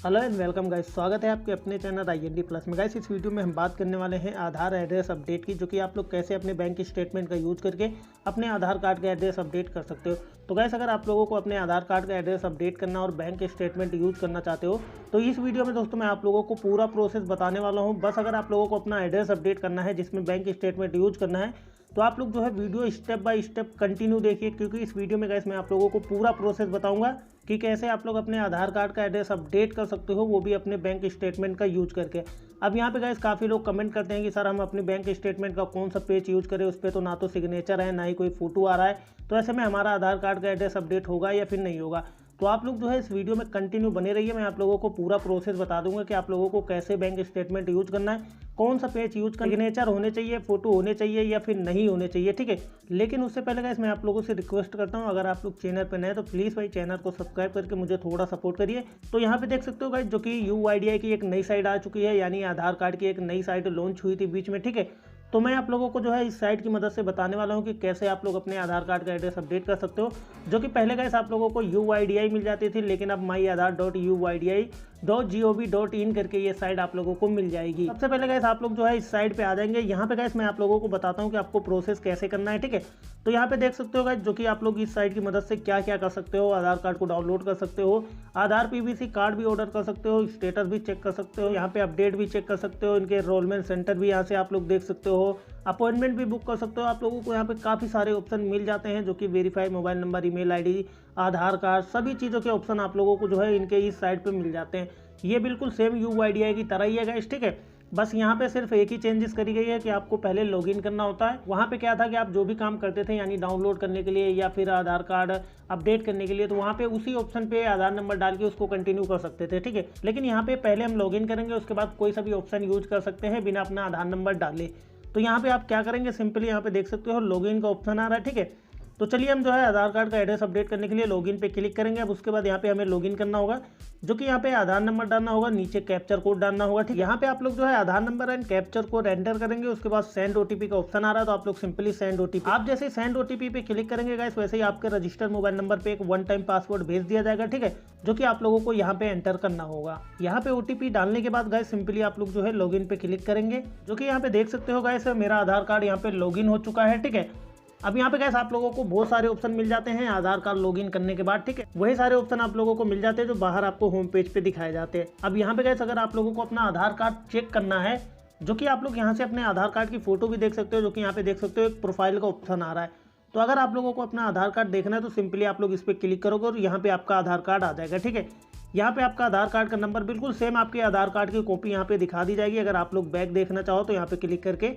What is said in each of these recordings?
Hello and welcome guys, स्वागत है आपके अपने चैनल IND प्लस में। गाइस इस वीडियो में हम बात करने वाले हैं आधार एड्रेस अपडेट की, जो कि आप लोग कैसे अपने बैंक स्टेटमेंट का यूज करके अपने आधार कार्ड का एड्रेस अपडेट कर सकते हो। तो गाइस अगर आप लोगों को अपने आधार कार्ड का एड्रेस अपडेट करना और बैंक स्टेटमेंट यूज करना चाहते हो तो इस वीडियो में दोस्तों मैं आप लोगों को पूरा प्रोसेस बताने वाला हूँ। बस अगर आप लोगों को अपना एड्रेस अपडेट करना है जिसमें बैंक स्टेटमेंट यूज करना है तो आप लोग जो है video step by step continue देखिए, क्योंकि इस वीडियो में गाइस मैं आप लोगों को पूरा प्रोसेस बताऊंगा कि कैसे आप लोग अपने आधार कार्ड का एड्रेस अपडेट कर सकते हो, वो भी अपने बैंक स्टेटमेंट का यूज करके। अब यहाँ पे गाइस काफ़ी लोग कमेंट करते हैं कि सर हम अपने बैंक स्टेटमेंट का कौन सा पेज यूज करें, उस पर तो ना तो सिग्नेचर है ना ही कोई फोटो आ रहा है, तो ऐसे में हमारा आधार कार्ड का एड्रेस अपडेट होगा या फिर नहीं होगा। तो आप लोग जो है इस वीडियो में कंटिन्यू बने रहिए, मैं आप लोगों को पूरा प्रोसेस बता दूंगा कि आप लोगों को कैसे बैंक स्टेटमेंट यूज करना है, कौन सा पेज यूज करना, सिग्नेचर होने चाहिए, फोटो होने चाहिए या फिर नहीं होने चाहिए, ठीक है। लेकिन उससे पहले गाइस मैं आप लोगों से रिक्वेस्ट करता हूं, अगर आप लोग चैनल पर नए तो प्लीज़ भाई चैनल को सब्सक्राइब करके मुझे थोड़ा सपोर्ट करिए। तो यहाँ पे देख सकते हो गाइस जो कि UIDI की एक नई साइट आ चुकी है, यानी आधार कार्ड की एक नई साइट लॉन्च हुई थी बीच में, ठीक है। तो मैं आप लोगों को जो है इस साइट की मदद से बताने वाला हूं कि कैसे आप लोग अपने आधार कार्ड का एड्रेस अपडेट कर सकते हो, जो कि पहले गाइस आप लोगों को UIDI मिल जाती थी, लेकिन अब myAadhar.uidi.gov.in करके ये साइट आप लोगों को मिल जाएगी। सबसे पहले गाइस आप लोग जो है इस साइट पे आ जाएंगे। यहाँ पे गाइस मैं आप लोगों को बताता हूँ कि आपको प्रोसेस कैसे करना है, ठीक है। तो यहाँ पे देख सकते हो गाइस जो कि आप लोग इस साइट की मदद से क्या क्या कर सकते हो। आधार कार्ड को डाउनलोड कर सकते हो, आधार PVC कार्ड भी ऑर्डर कर सकते हो, स्टेटस भी चेक कर सकते हो, यहाँ पे अपडेट भी चेक कर सकते हो, इनके एनरोलमेंट सेंटर भी यहाँ से आप लोग देख सकते हो, अपॉइंटमेंट भी बुक कर सकते हो। आप लोगों को यहाँ पे काफ़ी सारे ऑप्शन मिल जाते हैं, जो कि verify mobile number, email ID, आधार कार्ड, सभी चीज़ों के ऑप्शन आप लोगों को जो है इनके इस साइट पे मिल जाते हैं। ये बिल्कुल सेम UIDI की तरह ही है गाइस, ठीक है। बस यहाँ पे सिर्फ एक ही चेंजेस करी गई है कि आपको पहले लॉगिन करना होता है। वहाँ पे क्या था कि आप जो भी काम करते थे, यानी डाउनलोड करने के लिए या फिर आधार कार्ड अपडेट करने के लिए, तो वहाँ पे उसी ऑप्शन पे आधार नंबर डाल के उसको कंटिन्यू कर सकते थे, ठीक है। लेकिन यहाँ पे पहले हम लॉगिन करेंगे, उसके बाद कोई सा भी ऑप्शन यूज कर सकते हैं बिना अपना आधार नंबर डाले। तो यहाँ पे आप क्या करेंगे, सिंपली यहाँ पे देख सकते हो लॉगिन का ऑप्शन आ रहा है, ठीक है। तो चलिए हम जो है आधार कार्ड का एड्रेस अपडेट करने के लिए लॉगिन पे क्लिक करेंगे। अब उसके बाद यहाँ पे हमें लॉगिन करना होगा, जो कि यहाँ पे आधार नंबर डालना होगा, नीचे कैप्चर कोड डालना होगा, ठीक। यहाँ पे आप लोग जो है Aadhaar number and captcha code enter करेंगे। उसके बाद सेंड OTP का ऑप्शन आ रहा है, तो आप लोग सिंपली सेंड OTP, आप जैसे सेंड OTP पे क्लिक करेंगे गाइस, वैसे ही आपके रजिस्टर्ड मोबाइल नंबर पे एक 1 टाइम पासवर्ड भेज दिया जाएगा, ठीक है, जो कि आप लोगों को यहाँ पे एंटर करना होगा। यहाँ पे OTP डालने के बाद गाइस सिंपली आप लोग जो है लॉगिन पे क्लिक करेंगे, जो कि यहाँ पे देख सकते हो गाइस मेरा आधार कार्ड यहाँ पे लॉगिन हो चुका है, ठीक है। अब यहाँ पे गाइस आप लोगों को बहुत सारे ऑप्शन मिल जाते हैं आधार कार्ड लॉगिन करने के बाद, ठीक है। वही सारे ऑप्शन आप लोगों को मिल जाते हैं जो बाहर आपको होम पेज पे दिखाए जाते हैं। अब यहाँ पे गाइस अगर आप लोगों को अपना आधार कार्ड चेक करना है, जो कि आप लोग यहाँ से अपने आधार कार्ड की फोटो भी देख सकते हो, जो कि यहाँ पे देख सकते हो एक प्रोफाइल का ऑप्शन आ रहा है। तो अगर आप लोगों को अपना आधार कार्ड देखना है तो सिंपली आप लोग इस पर क्लिक करोगे और यहाँ पे आपका आधार कार्ड आ जाएगा, ठीक है। यहाँ पे आपका आधार कार्ड का नंबर बिल्कुल सेम आपके आधार कार्ड की कॉपी यहाँ पे दिखा दी जाएगी। अगर आप लोग बैक देखना चाहो तो यहाँ पे क्लिक करके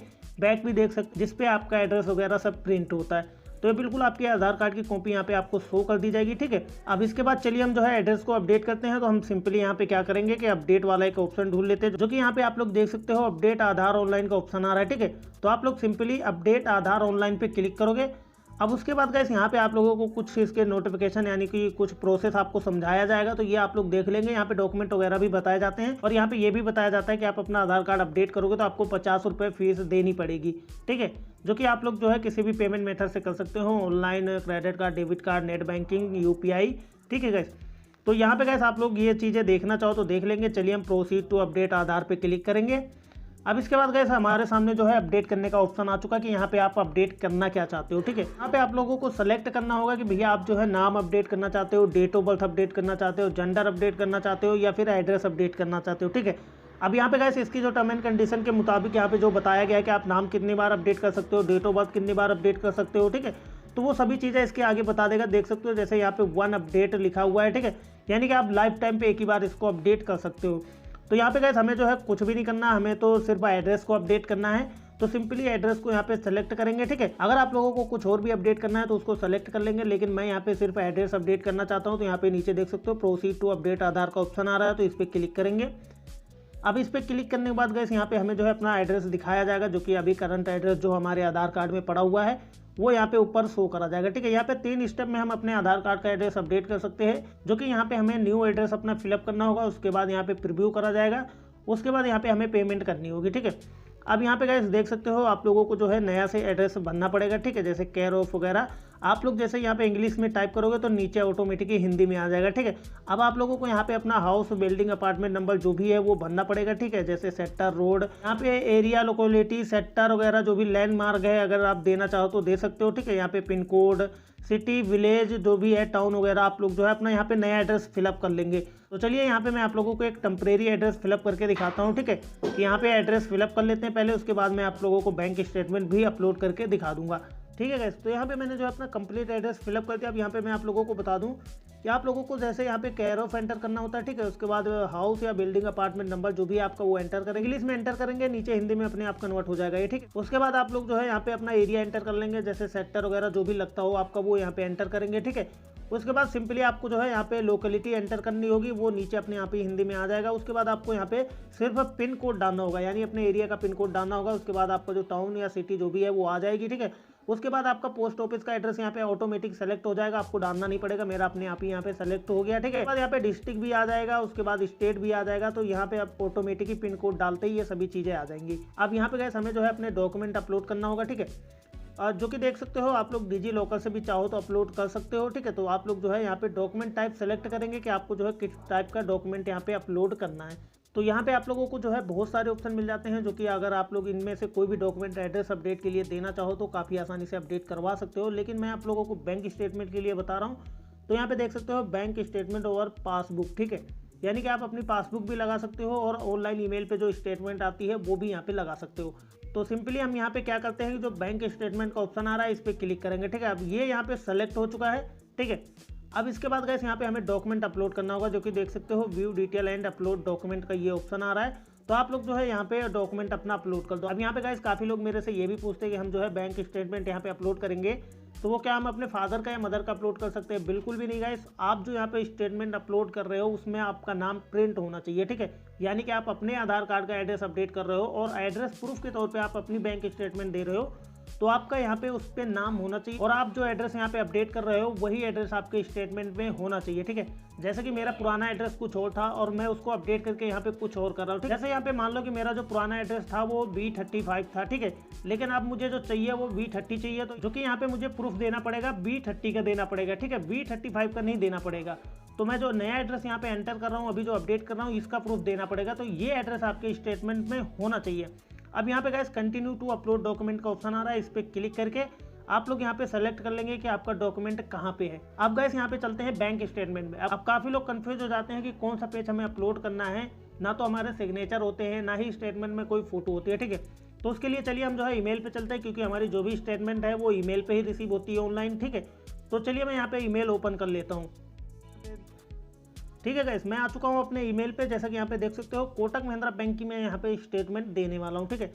बैक भी देख सकते, जिसपे आपका एड्रेस वगैरह सब प्रिंट होता है। तो ये बिल्कुल आपके आधार कार्ड की कॉपी यहाँ पे आपको शो कर दी जाएगी, ठीक है। अब इसके बाद चलिए हम जो है एड्रेस को अपडेट करते हैं। तो हम सिंपली यहाँ पे क्या करेंगे कि अपडेट वाला एक ऑप्शन ढूंढ लेते हैं, जो कि यहाँ पे आप लोग देख सकते हो अपडेट आधार ऑनलाइन का ऑप्शन आ रहा है, ठीक है। तो आप लोग सिंपली अपडेट आधार ऑनलाइन पे क्लिक करोगे। अब उसके बाद गाइस यहाँ पे आप लोगों को कुछ इसके नोटिफिकेशन यानी कि कुछ प्रोसेस आपको समझाया जाएगा, तो ये आप लोग देख लेंगे। यहाँ पे डॉक्यूमेंट वगैरह भी बताए जाते हैं और यहाँ पे ये भी बताया जाता है कि आप अपना आधार कार्ड अपडेट करोगे तो आपको 50 रुपये फीस देनी पड़ेगी, ठीक है, जो कि आप लोग जो है किसी भी पेमेंट मेथड से कर सकते हो, online, credit card, debit card, net banking, UPI, ठीक है गाइस। तो यहाँ पे गाइस आप लोग ये चीज़ें देखना चाहो तो देख लेंगे। चलिए हम प्रोसीड टू अपडेट आधार पे क्लिक करेंगे। अब इसके बाद गाइस हमारे सामने जो है अपडेट करने का ऑप्शन आ चुका है कि यहाँ पे आप अपडेट करना क्या चाहते हो, ठीक है। यहाँ पे आप लोगों को सेलेक्ट करना होगा कि भैया आप जो है नाम अपडेट करना चाहते हो, डेट ऑफ बर्थ अपडेट करना चाहते हो, जेंडर अपडेट करना चाहते हो या फिर एड्रेस अपडेट करना चाहते हो, ठीक है। अब यहाँ पे गाइस इसकी जो टर्म एंड कंडीशन के मुताबिक यहाँ पे जो बताया गया है कि आप नाम कितनी बार अपडेट कर सकते हो, डेट ऑफ बर्थ कितनी बार अपडेट कर सकते हो, ठीक है। तो वो सभी चीज़ें इसके आगे बता देगा, देख सकते हो जैसे यहाँ पे 1 अपडेट लिखा हुआ है, ठीक है, यानी कि आप लाइफ टाइम पे एक ही बार इसको अपडेट कर सकते हो। तो यहाँ पे गाइस हमें जो है कुछ भी नहीं करना, हमें तो सिर्फ एड्रेस को अपडेट करना है। तो सिंपली एड्रेस को यहाँ पे सेलेक्ट करेंगे, ठीक है। अगर आप लोगों को कुछ और भी अपडेट करना है तो उसको सेलेक्ट कर लेंगे, लेकिन मैं यहाँ पे सिर्फ एड्रेस अपडेट करना चाहता हूँ। तो यहाँ पे नीचे देख सकते हो प्रोसीड टू अपडेट आधार का ऑप्शन आ रहा है, तो इस पर क्लिक करेंगे। अब इस पर क्लिक करने के बाद गाइस यहाँ पे हमें जो है अपना एड्रेस दिखाया जाएगा, जो कि अभी करंट एड्रेस जो हमारे आधार कार्ड में पड़ा हुआ है वो यहाँ पे ऊपर शो करा जाएगा, ठीक है। यहाँ पे 3 स्टेप में हम अपने आधार कार्ड का एड्रेस अपडेट कर सकते हैं, जो कि यहाँ पे हमें न्यू एड्रेस अपना फिलअप करना होगा, उसके बाद यहाँ पे प्रीव्यू करा जाएगा, उसके बाद यहाँ पे हमें पेमेंट करनी होगी, ठीक है। अब यहाँ पे गाइस देख सकते हो आप लोगों को जो है नया से एड्रेस भरना पड़ेगा, ठीक है, जैसे केयर ऑफ वगैरह आप लोग जैसे यहाँ पे इंग्लिश में टाइप करोगे तो नीचे ऑटोमेटिकली हिंदी में आ जाएगा, ठीक है। अब आप लोगों को यहाँ पे अपना हाउस, बिल्डिंग, अपार्टमेंट नंबर जो भी है वो भरना पड़ेगा, ठीक है। जैसे सेक्टर, रोड, यहाँ पे एरिया, लोकेलिटी, सेक्टर वगैरह जो भी लैंडमार्क है अगर आप देना चाहो तो दे सकते हो, ठीक है। यहाँ पे पिन कोड, सिटी, विलेज जो भी है, टाउन वगैरह आप लोग जो है अपना यहाँ पे नया एड्रेस फिलअप कर लेंगे। तो चलिए यहाँ पे मैं आप लोगों को एक टेम्परेरी एड्रेस फिलअप करके दिखाता हूँ, ठीक है। कि यहाँ पे एड्रेस फिलअप कर लेते हैं पहले, उसके बाद मैं आप लोगों को बैंक स्टेटमेंट भी अपलोड करके दिखा दूंगा, ठीक है गाइस। तो यहाँ पे मैंने जो अपना कंप्लीट एड्रेस फिलअप कर दिया। अब यहाँ पे मैं आप लोगों को बता दूं कि आप लोगों को जैसे यहाँ पे केयर ऑफ एंटर करना होता है, ठीक है। उसके बाद हाउस या बिल्डिंग, अपार्टमेंट नंबर जो भी आपका वो एंटर करेंगे, इंग्लिश में एंटर करेंगे, नीचे हिंदी में अपने आप कन्वर्ट हो जाएगा ये, ठीक है। उसके बाद आप लोग जो है यहाँ पे अपना एरिया एंटर कर लेंगे, जैसे सेक्टर वगैरह जो भी लगता हो आपका वो यहाँ पे एंटर करेंगे, ठीक है। उसके बाद सिंपली आपको जो है यहाँ पे लोकेलिटी एंटर करनी होगी, वो नीचे अपने यहाँ पे हिंदी में आ जाएगा। उसके बाद आपको यहाँ पे सिर्फ पिन कोड डालना होगा, यानी अपने एरिया का पिन कोड डालना होगा। उसके बाद आपका जो टाउन या सिटी जो भी है वो आ जाएगी, ठीक है। उसके बाद आपका पोस्ट ऑफिस का एड्रेस यहाँ पे ऑटोमेटिक सेलेक्ट हो जाएगा, आपको डालना नहीं पड़ेगा, मेरा अपने आप ही यहाँ पे सेलेक्ट हो गया, ठीक है। बाद यहाँ पे डिस्ट्रिक्ट भी आ जाएगा, उसके बाद स्टेट भी आ जाएगा। तो यहाँ पे आप ऑटोमेटिकली पिन कोड डालते ही ये सभी चीज़ें आ जाएंगी। अब यहाँ पे गैस हमें जो है अपने डॉक्यूमेंट अपलोड करना होगा, ठीक है। जो कि देख सकते हो आप लोग डिजी लॉकर से भी चाहो तो अपलोड कर सकते हो, ठीक है। तो आप लोग जो है यहाँ पे डॉक्यूमेंट टाइप सेलेक्ट करेंगे कि आपको जो है किस टाइप का डॉक्यूमेंट यहाँ पे अपलोड करना है। तो यहाँ पे आप लोगों को जो है बहुत सारे ऑप्शन मिल जाते हैं, जो कि अगर आप लोग इनमें से कोई भी डॉक्यूमेंट एड्रेस अपडेट के लिए देना चाहो तो काफ़ी आसानी से अपडेट करवा सकते हो। लेकिन मैं आप लोगों को बैंक स्टेटमेंट के लिए बता रहा हूँ। तो यहाँ पे देख सकते हो बैंक स्टेटमेंट और पासबुक, ठीक है। यानी कि आप अपनी पासबुक भी लगा सकते हो और ऑनलाइन ईमेल पे जो स्टेटमेंट आती है वो भी यहाँ पे लगा सकते हो। तो सिंपली हम यहाँ पे क्या करते हैं कि जो बैंक स्टेटमेंट का ऑप्शन आ रहा है इस पर क्लिक करेंगे, ठीक है। अब ये यहाँ पे सेलेक्ट हो चुका है, ठीक है। अब इसके बाद गाइस यहाँ पे हमें डॉक्यूमेंट अपलोड करना होगा, जो कि देख सकते हो view detail and upload document का ये ऑप्शन आ रहा है। तो आप लोग जो है यहाँ पे डॉक्यूमेंट अपना अपलोड कर दो। अब यहाँ पे गाइस काफ़ी लोग मेरे से ये भी पूछते हैं कि हम जो है बैंक स्टेटमेंट यहाँ पे अपलोड करेंगे तो वो क्या हम अपने फादर का या मदर का अपलोड कर सकते हैं? बिल्कुल भी नहीं गाइस। आप जो यहाँ पे स्टेटमेंट अपलोड कर रहे हो उसमें आपका नाम प्रिंट होना चाहिए, ठीक है। यानी कि आप अपने आधार कार्ड का एड्रेस अपडेट कर रहे हो और एड्रेस प्रूफ के तौर पे आप अपनी बैंक स्टेटमेंट दे रहे हो, तो आपका यहाँ पे उस पर नाम होना चाहिए और आप जो एड्रेस यहाँ पे अपडेट कर रहे हो वही एड्रेस आपके स्टेटमेंट में होना चाहिए, ठीक है। जैसे कि मेरा पुराना एड्रेस कुछ और था और मैं उसको अपडेट करके यहाँ पे कुछ और कर रहा हूँ। जैसे यहाँ पे मान लो कि मेरा जो पुराना एड्रेस था वो B35 था, ठीक है। लेकिन अब मुझे जो चाहिए वो B30 चाहिए, तो जो कि यहाँ पे मुझे प्रूफ देना पड़ेगा B30 का देना पड़ेगा, ठीक है। B35 का नहीं देना पड़ेगा। तो मैं जो नया एड्रेस यहाँ पे एंटर कर रहा हूँ, अभी जो अपडेट कर रहा हूँ, इसका प्रूफ देना पड़ेगा। तो ये एड्रेस आपके स्टेटमेंट में होना चाहिए। अब यहाँ पे guys continue to upload document का ऑप्शन आ रहा है, इस पर क्लिक करके आप लोग यहाँ पे सेलेक्ट कर लेंगे कि आपका डॉक्यूमेंट कहाँ पे है। अब गाइस यहाँ पे चलते हैं बैंक स्टेटमेंट में। अब काफ़ी लोग कंफ्यूज हो जाते हैं कि कौन सा पेज हमें अपलोड करना है। ना तो हमारे सिग्नेचर होते हैं, ना ही स्टेटमेंट में कोई फोटो होती है, ठीक है। तो उसके लिए चलिए हम जो है ईमेल पे चलते हैं, क्योंकि हमारी जो भी स्टेटमेंट है वो ईमेल पे ही रिसीव होती है ऑनलाइन, ठीक है। तो चलिए मैं यहाँ पे ईमेल ओपन कर लेता हूँ, ठीक है गाइस। मैं आ चुका हूँ अपने ईमेल पे। जैसा कि यहाँ पे देख सकते हो कोटक महिंद्रा बैंक की मैं यहाँ पे स्टेटमेंट देने वाला हूँ, ठीक है।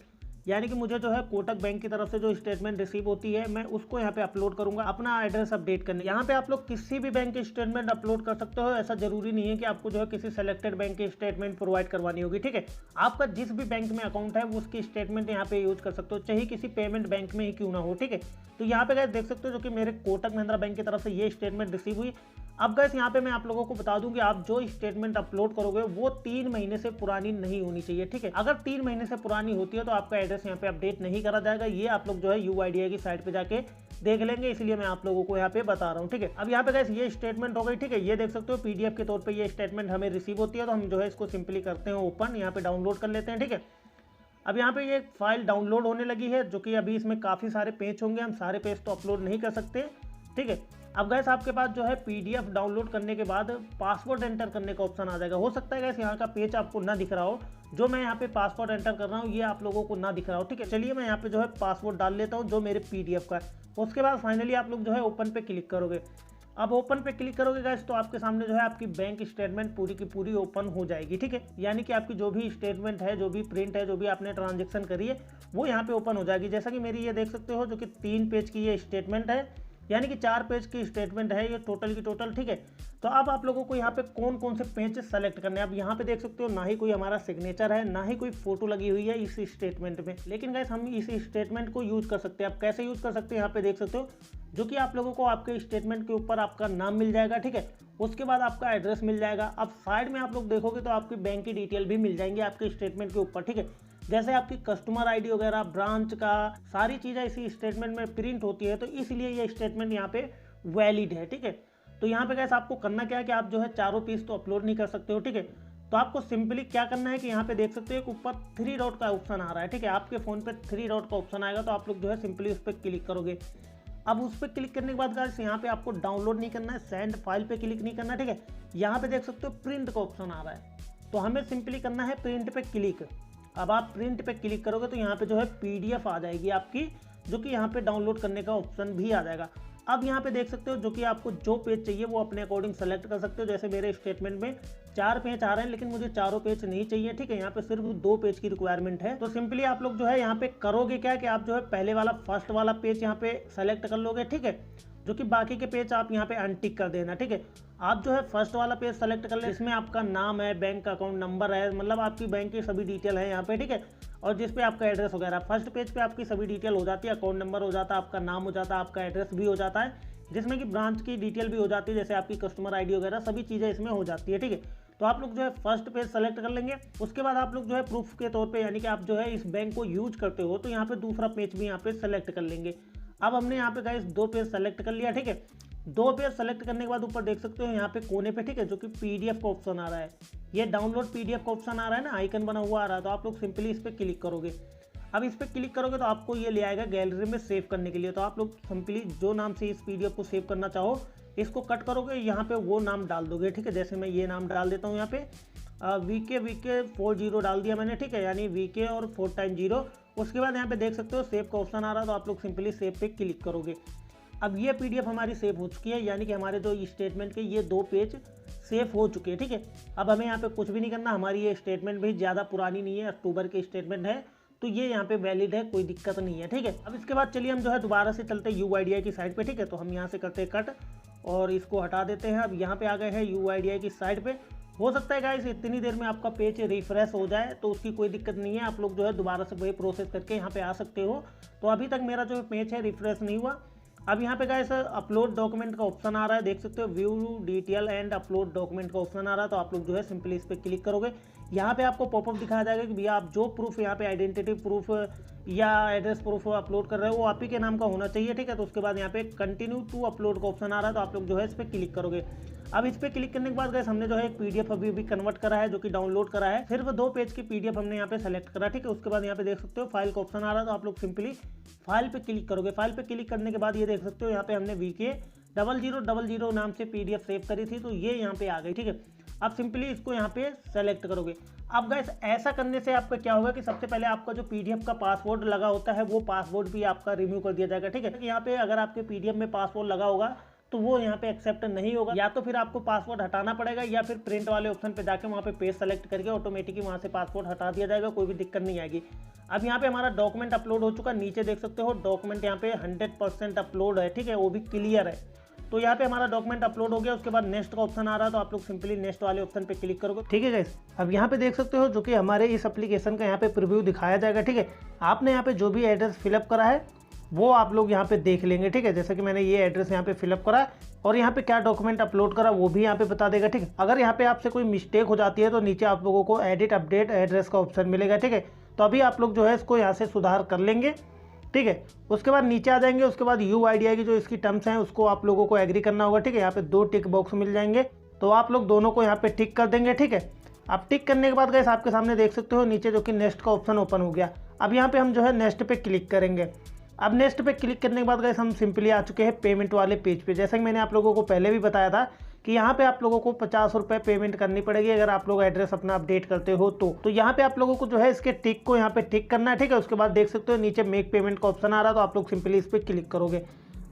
यानी कि मुझे जो है कोटक बैंक की तरफ से जो स्टेटमेंट रिसीव होती है मैं उसको यहाँ पे अपलोड करूंगा अपना एड्रेस अपडेट करने। यहाँ पे आप लोग किसी भी बैंक की स्टेटमेंट अपलोड कर सकते हो, ऐसा जरूरी नहीं है कि आपको जो है किसी सेलेक्टेड बैंक की स्टेटमेंट प्रोवाइड करवानी होगी, ठीक है। आपका जिस भी बैंक में अकाउंट है उसकी स्टेटमेंट यहाँ पे यूज कर सकते हो, चाहे किसी पेमेंट बैंक में ही क्यों ना हो, ठीक है। तो यहाँ पे गाइस देख सकते हो जो कि मेरे कोटक महिंद्रा बैंक की तरफ से ये स्टेटमेंट रिसीव हुई। अब गाइस यहाँ पे मैं आप लोगों को बता दूं कि आप जो स्टेटमेंट अपलोड करोगे वो 3 महीने से पुरानी नहीं होनी चाहिए, ठीक है। अगर 3 महीने से पुरानी होती है तो आपका एड्रेस यहाँ पे अपडेट नहीं करा जाएगा। ये आप लोग जो है UIDAI की साइट पे जाके देख लेंगे, इसलिए मैं आप लोगों को यहाँ पे बता रहा हूँ, ठीक है। अब यहाँ पे गाइस ये स्टेटमेंट हो गई, ठीक है। ये देख सकते हो PDF के तौर पर ये स्टेटमेंट हमें रिसीव होती है। तो हम जो है इसको सिंपली करते हैं ओपन, यहाँ पे डाउनलोड कर लेते हैं, ठीक है। अब यहाँ पे ये फाइल डाउनलोड होने लगी है, जो कि अभी इसमें काफ़ी सारे पेज होंगे, हम सारे पेज तो अपलोड नहीं कर सकते, ठीक है। अब गैस आपके पास जो है PDF डाउनलोड करने के बाद पासवर्ड एंटर करने का ऑप्शन आ जाएगा। हो सकता है गैस यहाँ का पेज आपको ना दिख रहा हो, जो मैं यहाँ पे पासवर्ड एंटर कर रहा हूँ ये आप लोगों को ना दिख रहा हो, ठीक है। चलिए मैं यहाँ पे जो है पासवर्ड डाल लेता हूँ जो मेरे PDF का है। उसके बाद फाइनली आप लोग जो है ओपन पे क्लिक करोगे। अब ओपन पे क्लिक करोगे गैस तो आपके सामने जो है आपकी बैंक स्टेटमेंट पूरी की पूरी ओपन हो जाएगी, ठीक है। यानी कि आपकी जो भी स्टेटमेंट है, जो भी प्रिंट है, जो भी आपने ट्रांजेक्शन करी है वो यहाँ पे ओपन हो जाएगी। जैसा कि मेरी ये देख सकते हो जो कि 3 पेज की ये स्टेटमेंट है, यानी कि 4 पेज की स्टेटमेंट है ये टोटल की टोटल, ठीक है। तो अब आप लोगों को यहाँ पे कौन कौन से पेज सेलेक्ट करने हैं। अब यहाँ पे देख सकते हो ना ही कोई हमारा सिग्नेचर है, ना ही कोई फोटो लगी हुई है इस स्टेटमेंट में, लेकिन गाइस हम इस स्टेटमेंट को यूज कर सकते हैं। आप कैसे यूज कर सकते हैं यहाँ पे देख सकते हो, जो कि आप लोगों को आपके स्टेटमेंट के ऊपर आपका नाम मिल जाएगा, ठीक है। उसके बाद आपका एड्रेस मिल जाएगा। अब साइड में आप लोग देखोगे तो आपकी बैंक की डिटेल भी मिल जाएंगे आपके स्टेटमेंट के ऊपर, ठीक है। जैसे आपकी कस्टमर आईडी वगैरह, ब्रांच का सारी चीज़ें इसी स्टेटमेंट में प्रिंट होती है, तो इसलिए ये स्टेटमेंट यहाँ पे वैलिड है। ठीक है, तो यहाँ पे गाइस आपको करना क्या है कि आप जो है चारों पीस तो अपलोड नहीं कर सकते हो। ठीक है, तो आपको सिंपली क्या करना है कि यहाँ पे देख सकते हो ऊपर 3 डॉट का ऑप्शन आ रहा है। ठीक है, आपके फ़ोन पे 3 डॉट का ऑप्शन आएगा, तो आप लोग जो है सिंपली उस पर क्लिक करोगे। अब उस पर क्लिक करने के बाद गाइस यहाँ पे आपको डाउनलोड नहीं करना है, सेंड फाइल पे क्लिक नहीं करना। ठीक है, यहाँ पे देख सकते हो प्रिंट का ऑप्शन आ रहा है, तो हमें सिंपली करना है प्रिंट पे क्लिक। अब आप प्रिंट पे क्लिक करोगे तो यहाँ पे जो है PDF आ जाएगी आपकी, जो कि यहाँ पे डाउनलोड करने का ऑप्शन भी आ जाएगा। अब यहाँ पे देख सकते हो जो कि आपको जो पेज चाहिए वो अपने अकॉर्डिंग सेलेक्ट कर सकते हो। जैसे मेरे स्टेटमेंट में 4 पेज आ रहे हैं, लेकिन मुझे चारों पेज नहीं चाहिए। ठीक है, यहाँ पे सिर्फ 2 पेज की रिक्वायरमेंट है। तो सिंपली आप लोग जो है यहाँ पे करोगे क्या कि आप जो है पहले वाला फर्स्ट वाला पेज यहाँ पे सेलेक्ट कर लोगे। ठीक है, जो कि बाकी के पेज आप यहाँ पे अनटिक कर देना। ठीक है, आप जो है फर्स्ट वाला पेज सेलेक्ट कर ले, इसमें आपका नाम है, बैंक अकाउंट नंबर है, मतलब आपकी बैंक की सभी डिटेल है यहाँ पे। ठीक है, और जिस पे आपका एड्रेस वगैरह, फर्स्ट पेज पे आपकी सभी डिटेल हो जाती है, अकाउंट नंबर हो जाता है, आपका नाम हो जाता है, आपका एड्रेस भी हो जाता है, जिसमें कि ब्रांच की डिटेल भी हो जाती है, जैसे आपकी कस्टमर आईडी वगैरह सभी चीज़ें इसमें हो जाती है। ठीक है, तो आप लोग जो है फर्स्ट पेज सेलेक्ट कर लेंगे। उसके बाद आप लोग जो है प्रूफ के तौर पे, यानी कि आप जो है इस बैंक को यूज करते हो, तो यहाँ पे दूसरा पेज भी यहाँ पे सेलेक्ट कर लेंगे। अब हमने यहाँ पे गाइस 2 पेज सेलेक्ट कर लिया। ठीक है, 2 पेज सेलेक्ट करने के बाद ऊपर देख सकते हो यहाँ पे कोने पे, ठीक है, जो कि PDF का ऑप्शन आ रहा है, ये डाउनलोड PDF का ऑप्शन आ रहा है ना, आइकन बना हुआ आ रहा है, तो आप लोग सिंपली इस पर क्लिक करोगे। अब इस पर क्लिक करोगे तो आपको ये ले आएगा गैलरी में सेव करने के लिए। तो आप लोग सिंपली जो नाम से इस PDF को सेव करना चाहो इसको कट करोगे, यहाँ पे वो नाम डाल दोगे। ठीक है, जैसे मैं ये नाम डाल देता हूँ यहाँ पे VK 40 डाल दिया मैंने। ठीक है, यानी VK और 4 टाइम 0। उसके बाद यहाँ पे देख सकते हो सेव का ऑप्शन आ रहा है, तो आप लोग सिंपली सेव पे क्लिक करोगे। अब ये PDF हमारी सेव हो चुकी है, यानी कि हमारे जो स्टेटमेंट के ये 2 पेज सेव हो चुके हैं। ठीक है, अब हमें यहाँ पे कुछ भी नहीं करना, हमारी ये स्टेटमेंट भी ज़्यादा पुरानी नहीं है, अक्टूबर की स्टेटमेंट है, तो ये यहाँ पे वैलिड है, कोई दिक्कत नहीं है। ठीक है, अब इसके बाद चलिए हम जो है दोबारा से चलते हैं UIDAI की साइड पे। ठीक है, तो हम यहाँ से करते हैं कट और इसको हटा देते हैं। अब यहाँ पे आ गए हैं UIDAI की साइड पे। हो सकता है गाइस इतनी देर में आपका पेज रिफ्रेश हो जाए, तो उसकी कोई दिक्कत नहीं है, आप लोग जो है दोबारा से वही प्रोसेस करके यहाँ पे आ सकते हो। तो अभी तक मेरा जो पेज है रिफ्रेश नहीं हुआ। अब यहाँ पे गाइस अपलोड डॉक्यूमेंट का ऑप्शन आ रहा है, देख सकते हो view detail and upload document का ऑप्शन आ रहा है, तो आप लोग जो है सिंपली इस पर क्लिक करोगे। यहाँ पे आपको पॉपअप दिखाया जाएगा कि भैया आप जो प्रूफ यहाँ पे आइडेंटिटी प्रूफ या एड्रेस प्रूफ अपलोड कर रहे हो वो आप ही के नाम का होना चाहिए। ठीक है, तो उसके बाद यहाँ पे कंटिन्यू टू अपलोड का ऑप्शन आ रहा है, तो आप लोग जो है इस पर क्लिक करोगे। अब इस पर क्लिक करने के बाद गाइस हमने जो है एक PDF अभी कन्वर्ट करा है, जो कि डाउनलोड करा है, सिर्फ 2 पेज की PDF हमने यहाँ पे सेलेक्ट करा। ठीक है, उसके बाद यहाँ पे देख सकते हो फाइल का ऑप्शन आ रहा है, तो आप लोग सिंपली फाइल पे क्लिक करोगे। फाइल पे क्लिक करने के बाद ये देख सकते हो यहाँ पे हमने VK 0000 नाम से PDF सेव करी थी, तो ये यहाँ पे आ गई। ठीक है, अब सिंपली इसको यहाँ पे सेलेक्ट करोगे। अब गाइस ऐसा करने से आपका क्या होगा कि सबसे पहले आपका जो PDF का पासवर्ड लगा होता है वो पासवर्ड भी आपका रिमूव कर दिया जाएगा। ठीक है, यहाँ पे अगर आपके PDF में पासवर्ड लगा होगा तो वो यहाँ पे एक्सेप्ट नहीं होगा, या तो फिर आपको पासवर्ड हटाना पड़ेगा, या फिर प्रिंट वाले ऑप्शन पे जाके वहाँ पे पेज सेलेक्ट करके ऑटोमेटिकली वहाँ से पासवर्ड हटा दिया जाएगा, कोई भी दिक्कत नहीं आएगी। अब यहाँ पे हमारा डॉक्यूमेंट अपलोड हो चुका, नीचे देख सकते हो डॉक्यूमेंट यहाँ पे 100% अपलोड है। ठीक है, वो भी क्लियर है, तो यहाँ पे हमारा डॉक्यूमेंट अपलोड हो गया। उसके बाद नेक्स्ट का ऑप्शन आ रहा है, तो आप लोग सिंपली नेक्स्ट वाले ऑप्शन पे क्लिक करोगे। ठीक है गाइस, अब यहाँ पे देख सकते हो जो कि हमारे इस एप्लीकेशन का यहाँ पे प्रीव्यू दिखाया जाएगा। ठीक है, आपने यहाँ पे जो भी एड्रेस फिलअप करा है वो आप लोग यहाँ पे देख लेंगे। ठीक है, जैसे कि मैंने ये एड्रेस यहाँ पे फिलअप करा और यहाँ पे क्या डॉक्यूमेंट अपलोड करा वो भी यहाँ पे बता देगा। ठीक है, अगर यहाँ पे आपसे कोई मिस्टेक हो जाती है तो नीचे आप लोगों को एडिट अपडेट एड्रेस का ऑप्शन मिलेगा। ठीक है, तो अभी आप लोग जो है इसको यहाँ से सुधार कर लेंगे। ठीक है, उसके बाद नीचे आ जाएंगे। उसके बाद UIDAI की जो इसकी टर्म्स हैं उसको आप लोगों को एग्री करना होगा। ठीक है, यहाँ पे 2 टिक बॉक्स मिल जाएंगे, तो आप लोग दोनों को यहाँ पे टिक कर देंगे। ठीक है, अब टिक करने के बाद गाइस आपके सामने देख सकते हो नीचे जो कि नेक्स्ट का ऑप्शन ओपन हो गया। अब यहाँ पे हम जो है नेक्स्ट पे क्लिक करेंगे। अब नेक्स्ट पे क्लिक करने के बाद गाइस हम सिंपली आ चुके हैं पेमेंट वाले पेज पे। जैसा कि मैंने आप लोगों को पहले भी बताया था कि यहाँ पे आप लोगों को 50 रुपये पेमेंट करनी पड़ेगी अगर आप लोग एड्रेस अपना अपडेट करते हो तो यहाँ पे आप लोगों को जो है इसके टिक को यहाँ पे टिक करना है। ठीक है, उसके बाद देख सकते हो नीचे मेक पेमेंट का ऑप्शन आ रहा है, तो आप लोग सिंपली इस पर क्लिक करोगे।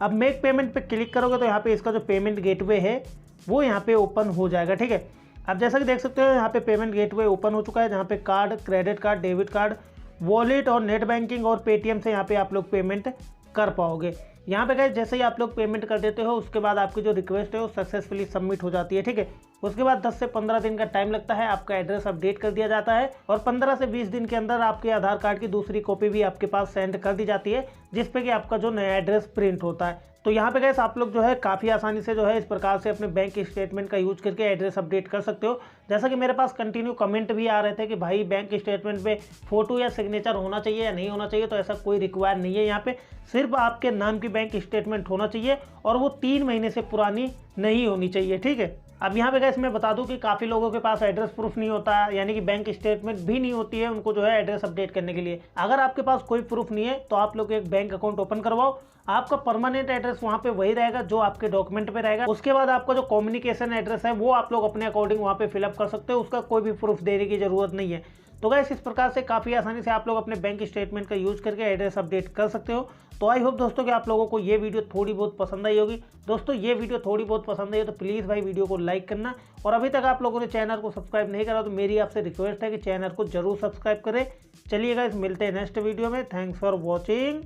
अब मेक पेमेंट पे क्लिक करोगे तो यहाँ पे इसका जो पेमेंट गेटवे है वो यहाँ पे ओपन हो जाएगा। ठीक है, अब जैसा कि देख सकते हो यहाँ पे पेमेंट गेटवे ओपन हो चुका है, जहाँ पे card, credit card, debit card, wallet और नेट बैंकिंग और पेटीएम से यहाँ पे आप लोग पेमेंट कर पाओगे। यहाँ पे गाइस जैसे ही आप लोग पेमेंट कर देते हो उसके बाद आपकी जो रिक्वेस्ट है वो सक्सेसफुली सबमिट हो जाती है। ठीक है, उसके बाद 10 से 15 दिन का टाइम लगता है, आपका एड्रेस अपडेट कर दिया जाता है और 15 से 20 दिन के अंदर आपके आधार कार्ड की दूसरी कॉपी भी आपके पास सेंड कर दी जाती है, जिसपे कि आपका जो नया एड्रेस प्रिंट होता है। तो यहाँ पे गैस आप लोग जो है काफ़ी आसानी से जो है इस प्रकार से अपने बैंक स्टेटमेंट का यूज करके एड्रेस अपडेट कर सकते हो। जैसा कि मेरे पास कंटिन्यू कमेंट भी आ रहे थे कि भाई बैंक स्टेटमेंट पे फोटो या सिग्नेचर होना चाहिए या नहीं होना चाहिए, तो ऐसा कोई रिक्वायर नहीं है। यहाँ पे सिर्फ आपके नाम की बैंक स्टेटमेंट होना चाहिए और वो 3 महीने से पुरानी नहीं होनी चाहिए, ठीक है। अब यहाँ पे गैस मैं बता दूं कि काफ़ी लोगों के पास एड्रेस प्रूफ नहीं होता है, यानी कि बैंक स्टेटमेंट भी नहीं होती है उनको जो है एड्रेस अपडेट करने के लिए। अगर आपके पास कोई प्रूफ नहीं है तो आप लोग एक बैंक अकाउंट ओपन करवाओ, आपका परमानेंट एड्रेस वहाँ पे वही रहेगा जो आपके डॉक्यूमेंट पे रहेगा। उसके बाद आपका जो कम्युनिकेशन एड्रेस है वो आप लोग अपने अकॉर्डिंग वहाँ पे फिलअप कर सकते हो, उसका कोई भी प्रूफ देने की जरूरत नहीं है। तो गैस इस प्रकार से काफ़ी आसानी से आप लोग अपने बैंक स्टेटमेंट का यूज करके एड्रेस अपडेट कर सकते हो। तो आई होप दोस्तों कि आप लोगों को ये वीडियो थोड़ी बहुत पसंद आई होगी। दोस्तों ये वीडियो थोड़ी बहुत पसंद आई हो तो प्लीज़ भाई वीडियो को लाइक करना, और अभी तक आप लोगों ने चैनल को सब्सक्राइब नहीं करा तो मेरी आपसे रिक्वेस्ट है कि चैनल को जरूर सब्सक्राइब करें। चलिए गाइस मिलते हैं नेक्स्ट वीडियो में। Thanks for watching.